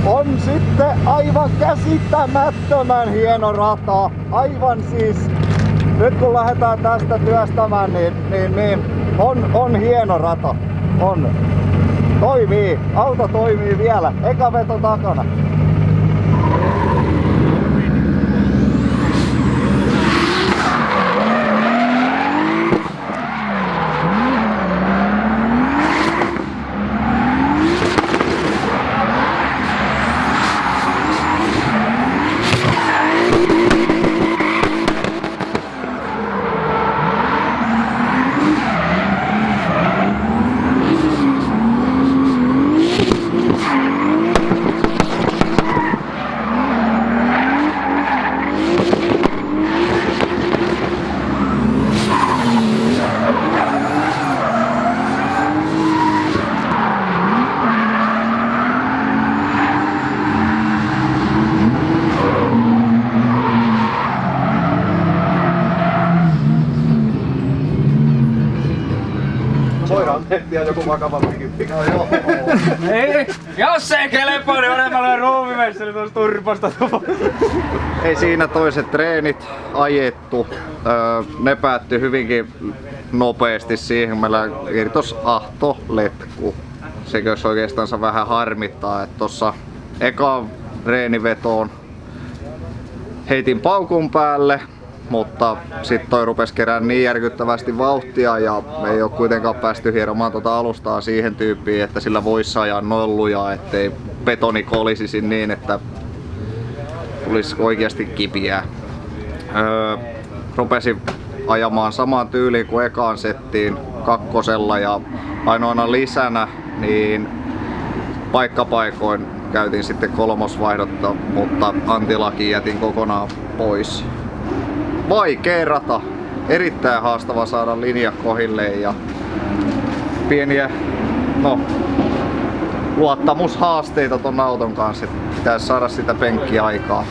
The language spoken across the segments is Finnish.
on sitten aivan käsittämättömän hieno rata. Aivan siis, nyt kun lähdetään tästä työstämään, niin on hieno rata. On. Toimii. Auto toimii vielä. Eka veto takana. Vielä joku vakavampikin. No joo. Ei, jos ei kelepaa, niin olen ruumimestari tuossa turpasta. Ei siinä toiset treenit ajettu. Ne päättyi hyvinkin nopeasti siihen. Meillä irtos ahto letku. Sekä jos oikeastaan vähän harmittaa, että tossa eka treenivetoon heitin paukun päälle. Mutta sitten toi rupes kerään niin järkyttävästi vauhtia ja me ei oo kuitenkaan päästy hieromaan tota alustaa siihen tyyppiin, että sillä voisi ajaa nolluja, ettei betoni kolisisi niin, että tulisi oikeasti kipiää. Rupesin ajamaan samaan tyyliin kuin ekaan settiin kakkosella ja ainoana lisänä niin paikkapaikoin käytin sitten kolmosvaihdotta, mutta antilaki jätin kokonaan pois. Vaikea rata. Erittäin haastava saada linja kohilleen ja pieniä luottamushaasteita ton auton kanssa. Pitäisi saada sitä penkkiaikaa.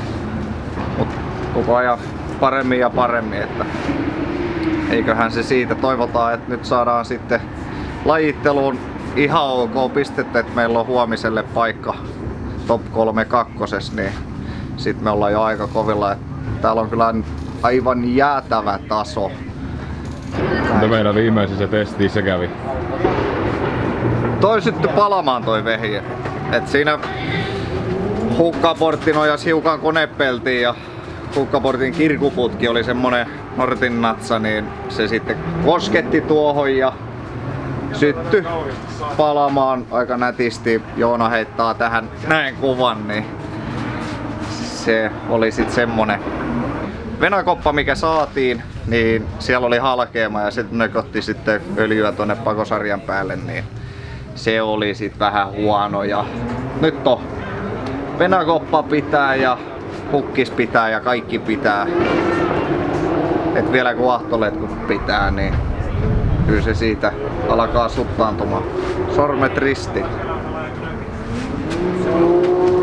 Mut koko ajan paremmin ja paremmin, että eiköhän se siitä. Toivotaan, että nyt saadaan sitten lajitteluun ihan ok pistettä, että meillä on huomiselle paikka top 3 kakkosessa, niin sit me ollaan jo aika kovilla. Täällä on kyllä aivan jäätävä taso. Mitä meidän viimeisessä testissä kävi? Toi syttyi palamaan toi vehje. Et siinä hukkaportti nojas hiukan konepeltiin ja hukkaportin kirkuputki oli semmonen nortinnatsa, niin se sitten kosketti tuohon ja syttyi palamaan aika nätisti. Joona heittää tähän näin kuvan, niin se oli sit semmonen venakoppa mikä saatiin, niin siellä oli halkeama ja sitten nökötti sitten öljyä tonne pakosarjan päälle, niin se oli sit vähän huono ja nyt on venakoppa pitää ja hukkis pitää ja kaikki pitää. Et vielä kun ahtoletkut pitää, niin kyllä se siitä alkaa suttaantumaan. Sormet risti.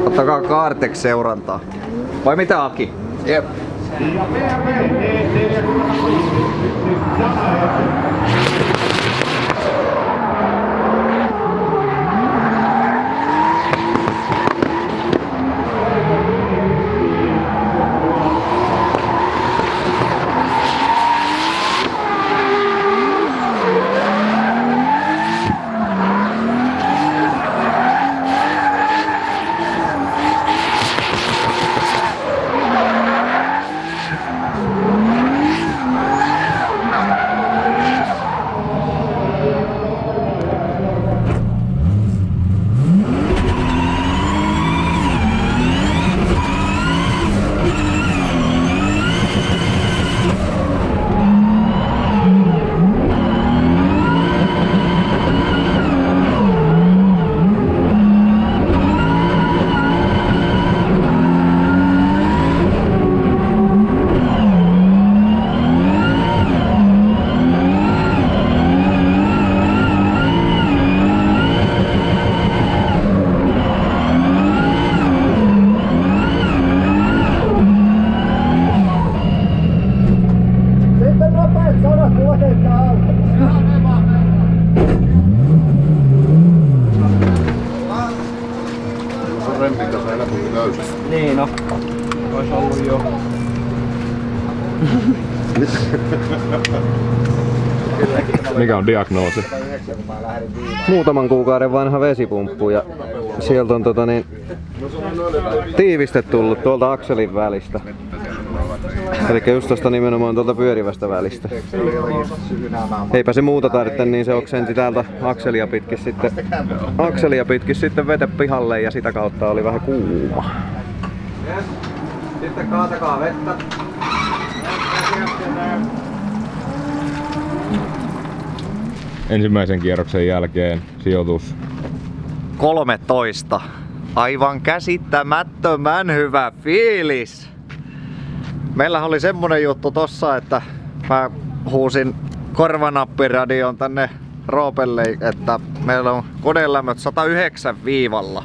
Ottakaa Kaartex seurantaa. Vai mitä Aki? Jep. Pitäisi aina tuli löysä. Niin no. Ois ollut jo. Mikä on diagnoosi? Muutaman kuukauden vanha vesipumppu ja sieltä on tiiviste tullut tuolta akselin välistä. Eli just tosta nimenomaan tuolta pyörivästä välistä. Eipä se muuta tarvitse, niin se oksenti täältä akselia pitkin sitten vete pihalle ja sitä kautta oli vähän kuuma. Sitten kaatakaa vettä. Ensimmäisen kierroksen jälkeen sijoitus 13. Aivan käsittämättömän hyvä fiilis. Meillä oli semmonen juttu tossa, että mä huusin korvanappiradion tänne Roopelle, että meillä on konelämmöt 109 viivalla.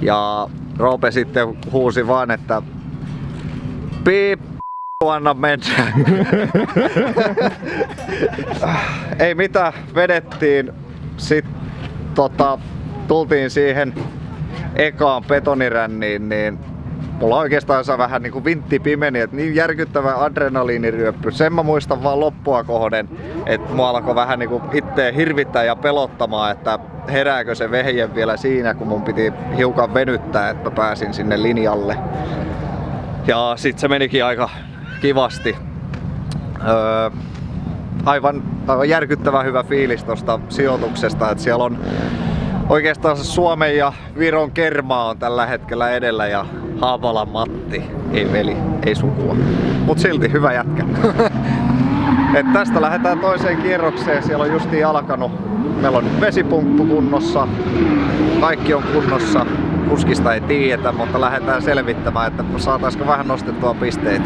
Ja Roope sitten huusi vaan, että piip, anna mennä. Ei mitään, vedettiin. Sitten tultiin siihen ekaan betoniränniin, niin mulla oikeastaan vähän niinku vintti pimeni, että niin järkyttävä adrenaliiniryöppy. Sen mä muistan vaan loppua kohden, että mua alkoi vähän niinku itteen hirvittää ja pelottamaan, että herääkö se vehje vielä siinä, kun mun piti hiukan venyttää, että mä pääsin sinne linjalle. Ja sit se menikin aika kivasti. Aivan järkyttävän hyvä fiilis tosta sijoituksesta, että siellä on oikeastaan Suomen ja Viron Kermaa on tällä hetkellä edellä ja Haapalan Matti, ei veli, ei sukua, mut silti hyvä jätkä. Et tästä lähdetään toiseen kierrokseen, siellä on justiin alkanut. Meillä on nyt vesipumppu kunnossa, kaikki on kunnossa, kuskista ei tiedetä, mutta lähdetään selvittämään, että saataisiko vähän nostettua pisteitä.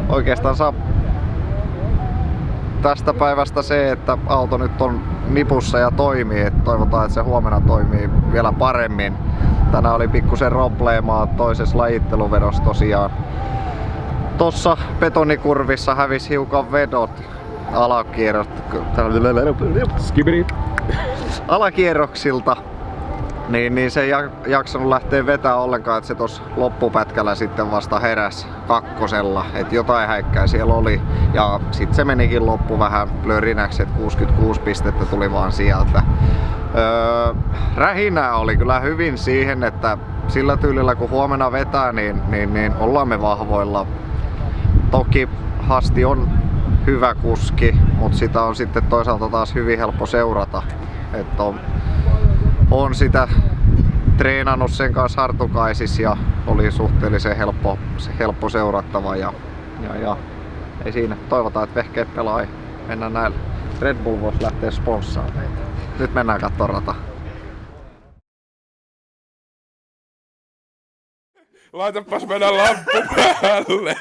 Oikeastaan tästä päivästä se, että auto nyt on nipussa ja toimii, että toivotaan, että se huomenna toimii vielä paremmin. Tänään oli pikkusen probleemaa toisessa lajitteluvedossa tosiaan. Tossa betonikurvissa hävisi hiukan vedot alakierroksilta. Niin se ei jaksanut lähteä vetää ollenkaan, että se tossa loppupätkällä sitten vasta heräs kakkosella, että jotain häikkää siellä oli. Ja sitten se menikin loppu vähän plörinäksi, että 66 pistettä tuli vaan sieltä. Rähinää oli kyllä hyvin siihen, että sillä tyylillä kun huomenna vetää, niin ollaan me vahvoilla. Toki Hasti on hyvä kuski, mutta sitä on sitten toisaalta taas hyvin helppo seurata. Että on sitä treenannut sen kanssa Hartukaisis ja oli suhteellisen helppo seurattava ja ei siinä. Toivotaan, että vehkeet pelaa. Mennään näillä. Red Bull voisi lähteä sponssaamaan meitä. Nyt mennään katsomaan rata. Laitapas meidän lamppu päälle.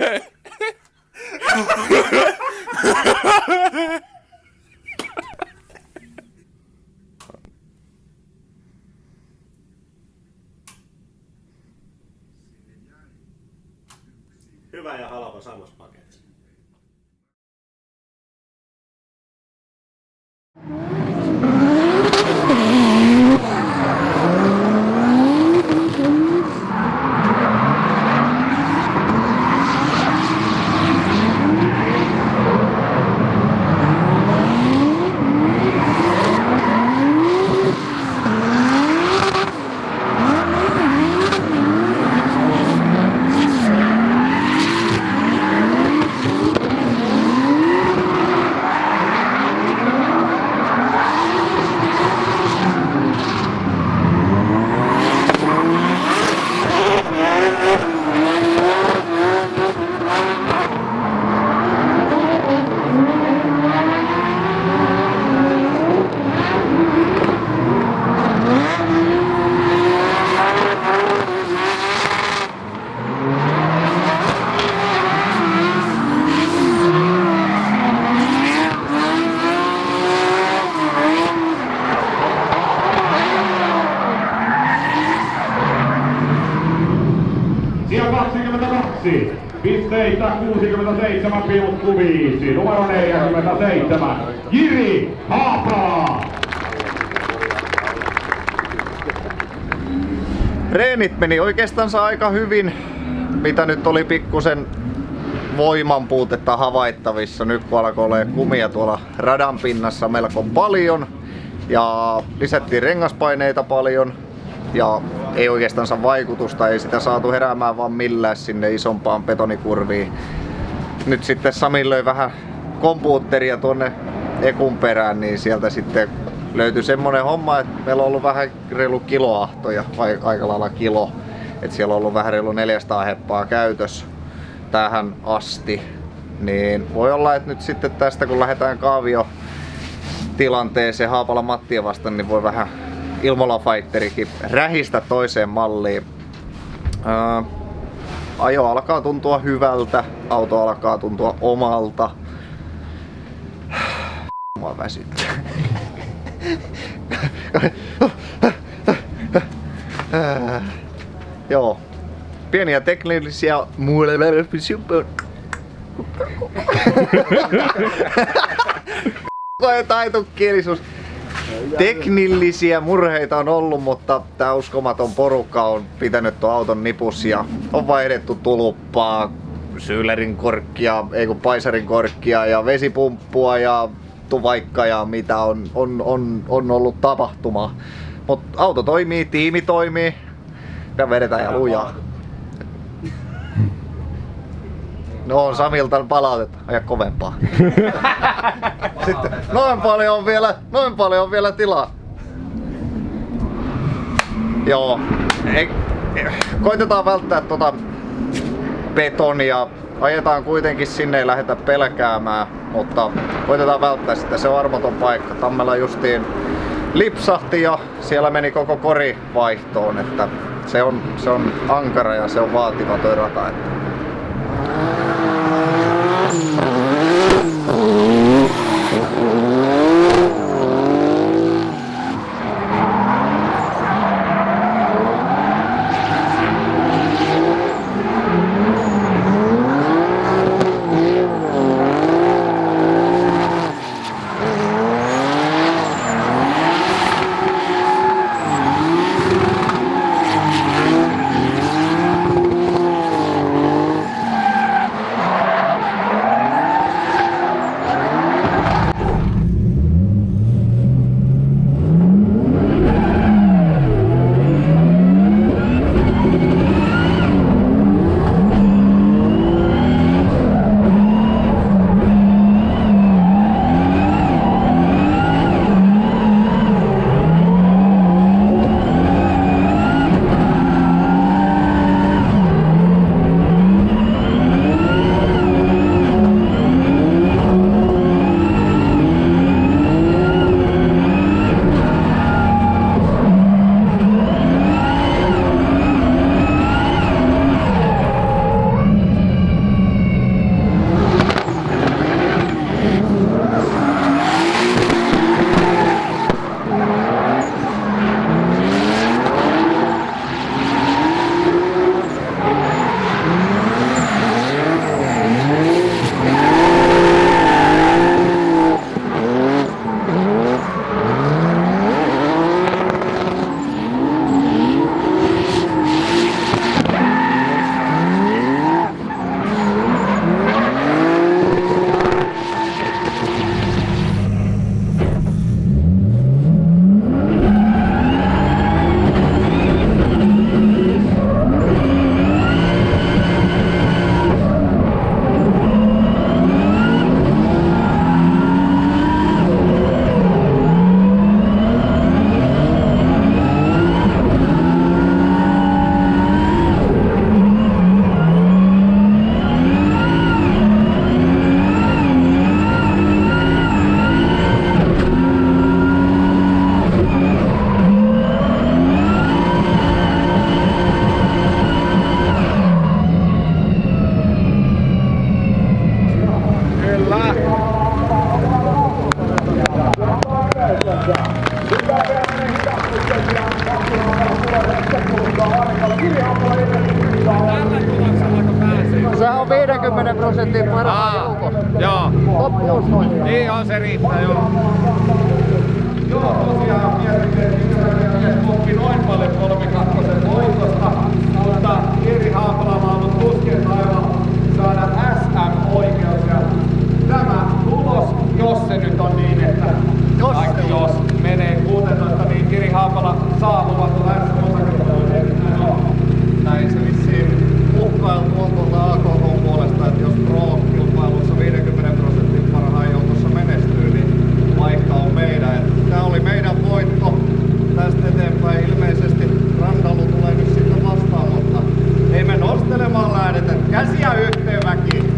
Hyvä ja halpa samassa paketissa. Siellä 22, pisteitä 67,5, numero 47, Jiri Haapala. Reenit meni oikeastaan aika hyvin, mitä nyt oli pikkusen voimanpuutetta havaittavissa. Nyt kun alkoi olemaan kumia tuolla radan pinnassa melko paljon ja lisättiin rengaspaineita paljon ja ei oikeastaan vaikutusta, ei sitä saatu heräämään vaan millään sinne isompaan betonikurviin. Nyt sitten Sami löi vähän kompuutteria tuonne ekun perään, niin sieltä sitten löytyi semmonen homma, että meillä on ollut vähän reilu kiloahtoja, vai aika lailla kilo. Että siellä on ollut vähän reilu 400 heppaa käytössä tähän asti. Niin voi olla, että nyt sitten tästä kun lähdetään kaaviotilanteeseen Haapala Mattia vastaan, niin voi vähän Ilmola Fighterikin rähistä toiseen malliin. Ajo alkaa tuntua hyvältä, auto alkaa tuntua omalta. Mua väsyttää. Joo. Pieniä teknillisiä taitu kielisuus. Teknillisiä murheita on ollut, mutta tää uskomaton porukka on pitänyt tuon auton nipussa ja on vaihdettu tuluppaa, syylerin korkkia, ei kun paisarin korkkia ja vesipumppua ja tuvaikka ja mitä on ollut tapahtuma. Mut auto toimii, tiimi toimii ja vedetään ja lujaa. No on Samilta palautetta, aja kovempaa. Sitten noin paljon on vielä tilaa. Joo, koitetaan välttää tota betonia. Ajetaan kuitenkin sinne, ei lähdetä pelkäämään, mutta koitetaan välttää sitä, se on armoton paikka. Tammella justiin lipsahti ja siellä meni koko kori vaihtoon, että se on ankara ja se on vaativa toi rata. Että mentiin parhaan joukon. Joo. Top 16. Ihan se riittää joo. Joo, tosiaan mietin, kokki noin paljon 3-2 voitosta, mutta Jiri Haapalalla on ollut tuskin aivan saada SM-oikeus. Ja tämä tulos, jos se nyt on niin, että jos menee 16, niin Jiri Haapala saa luvattu SM-osakeluun. Näin se vissiin uhkailtu on tuolta AKK puolesta, että jos Pro-kilpailussa 50% parhaan joukossa menestyy, niin paikka on meidän. Tää oli meidän voitto. Tästä eteenpäin ilmeisesti Randalu tulee nyt sitten vastaan, mutta ei me nostelemaan lähdetä. Käsiä yhteen väkiin!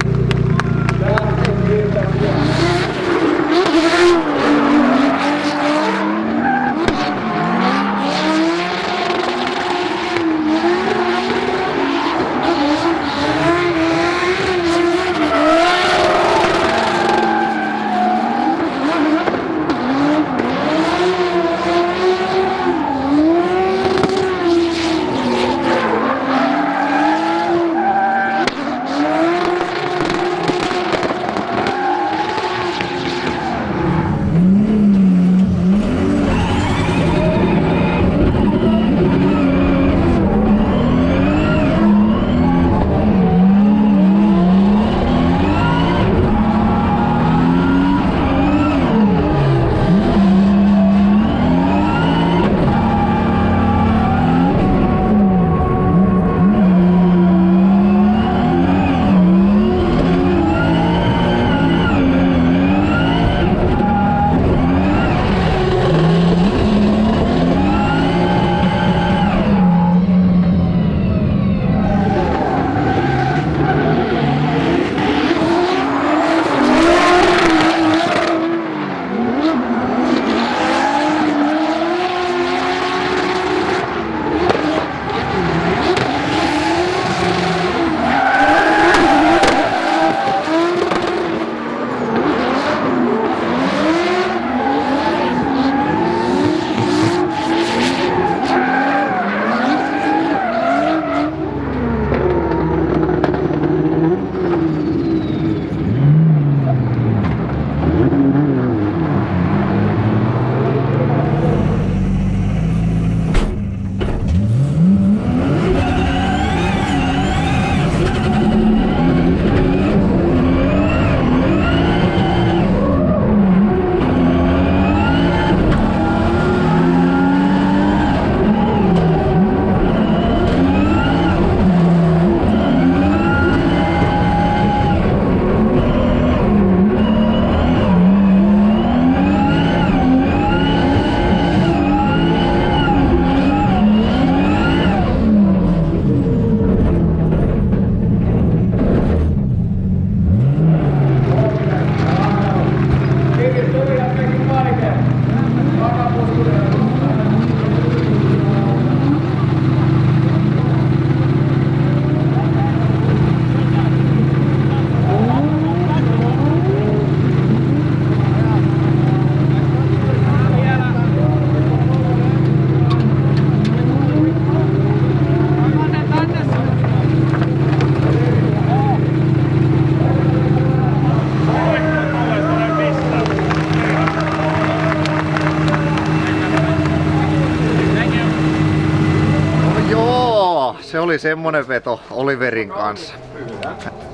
Se oli semmonen veto Oliverin kanssa.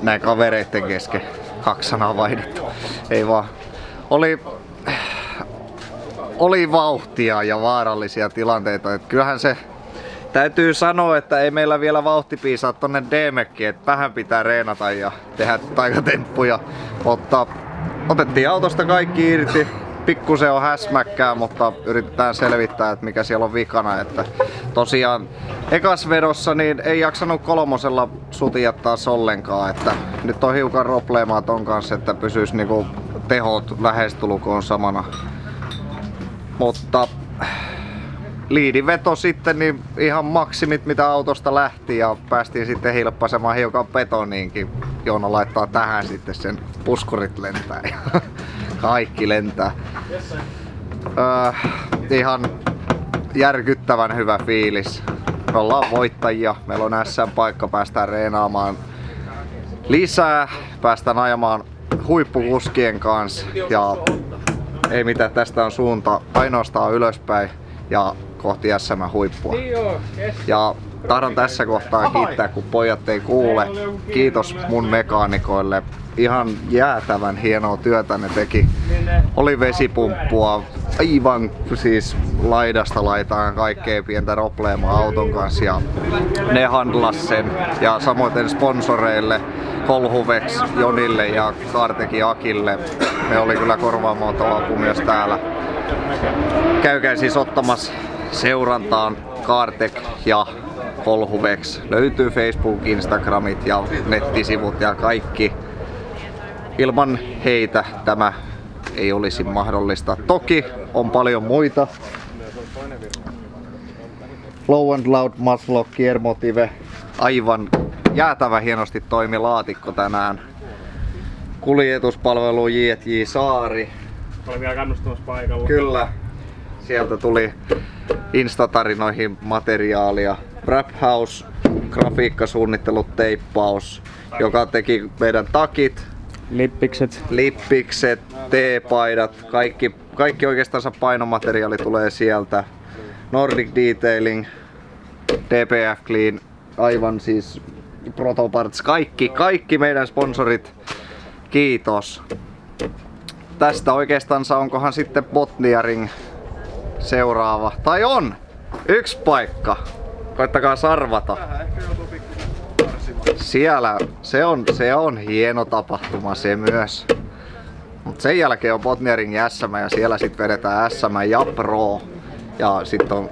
Näin kavereitten kesken. 2 sanaa vaihdettu. Ei vaan. Oli vauhtia ja vaarallisia tilanteita. Et kyllähän se täytyy sanoa, että ei meillä vielä vauhti piisaa tonne D-mekkiin, että vähän pitää reenata ja tehdä taikatemppuja. Mutta otettiin autosta kaikki irti. Pikkusen on häsmäkkää, mutta yritetään selvittää, että mikä siellä on vikana. Että tosiaan ekas vedossa niin ei jaksanut 3 sutia taas ollenkaan. Että nyt on hiukan probleemaa ton kanssa, että pysyis niinku tehot lähestulkoon samana. Mutta liidiveto sitten niin ihan maksimit mitä autosta lähti ja päästiin sitten hilppasemaan hiukan betoniinkin. Joona laittaa tähän sitten sen puskurit lentää ja kaikki lentää. Ihan järkyttävän hyvä fiilis. Me ollaan voittajia, meillä on SM-paikka, päästään reenaamaan lisää. Päästään ajamaan huippukuskien kanssa ja ei mitään, tästä on suunta ainoastaan ylöspäin ja kohti SM-huippua. Ja tahdon tässä kohtaa kiittää, kun pojat ei kuule. Kiitos mun mekaanikoille. Ihan jäätävän hienoa työtä ne teki. Oli vesipumppua, aivan siis laidasta laitaan kaikkea pientä robleemaa auton kanssa ja ne handlas sen. Ja samoin sponsoreille, Kolhuvex, Jonille ja Kartekin Akille. Ne oli kyllä korvaamoautoapu myös täällä. Käykää siis ottamassa seurantaan Kartek ja Kolhuvex. Löytyy Facebook, Instagramit ja nettisivut ja kaikki. Ilman heitä tämä ei olisi mahdollista. Toki on paljon muita. Low and Loud, Maslow, Kiermotive. Aivan jäätävä hienosti toimi laatikko tänään. Kuljetuspalvelu J&J Saari. Oli vielä kannustamassa paikalla. Kyllä. Sieltä tuli Instatarinoihin materiaalia. Wrap House, grafiikkasuunnittelu, teippaus, joka teki meidän takit, lippikset, teepaidat, kaikki oikeastaan painomateriaali tulee sieltä. Nordic Detailing, DPF Clean, aivan siis Protoparts, kaikki meidän sponsorit. Kiitos. Tästä oikeastaan onkohan sitten Botniaring seuraava. Tai on! Yksi paikka. Koittakaa sarvata. Siellä se on hieno tapahtuma se myös. Mut sen jälkeen on Botniaring SM ja siellä sit vedetään SM ja Pro. Ja sit on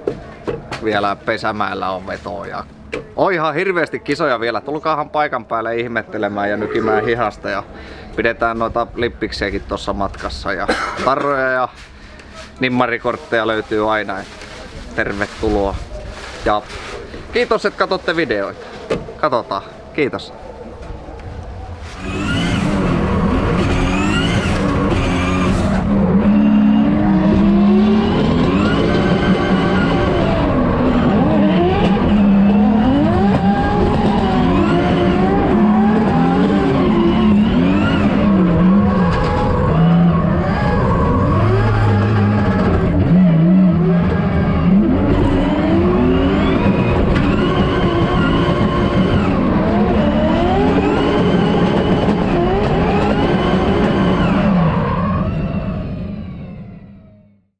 vielä Pesämäellä on veto ja on ihan hirveästi kisoja vielä. Tulkaahan paikan päälle ihmettelemään ja nykimään hihasta ja pidetään noita lippiksiäkin tossa matkassa ja tarroja ja nimmarikortteja löytyy aina. Tervetuloa ja kiitos, että katsotte videoita. Katsotaan. Kiitos.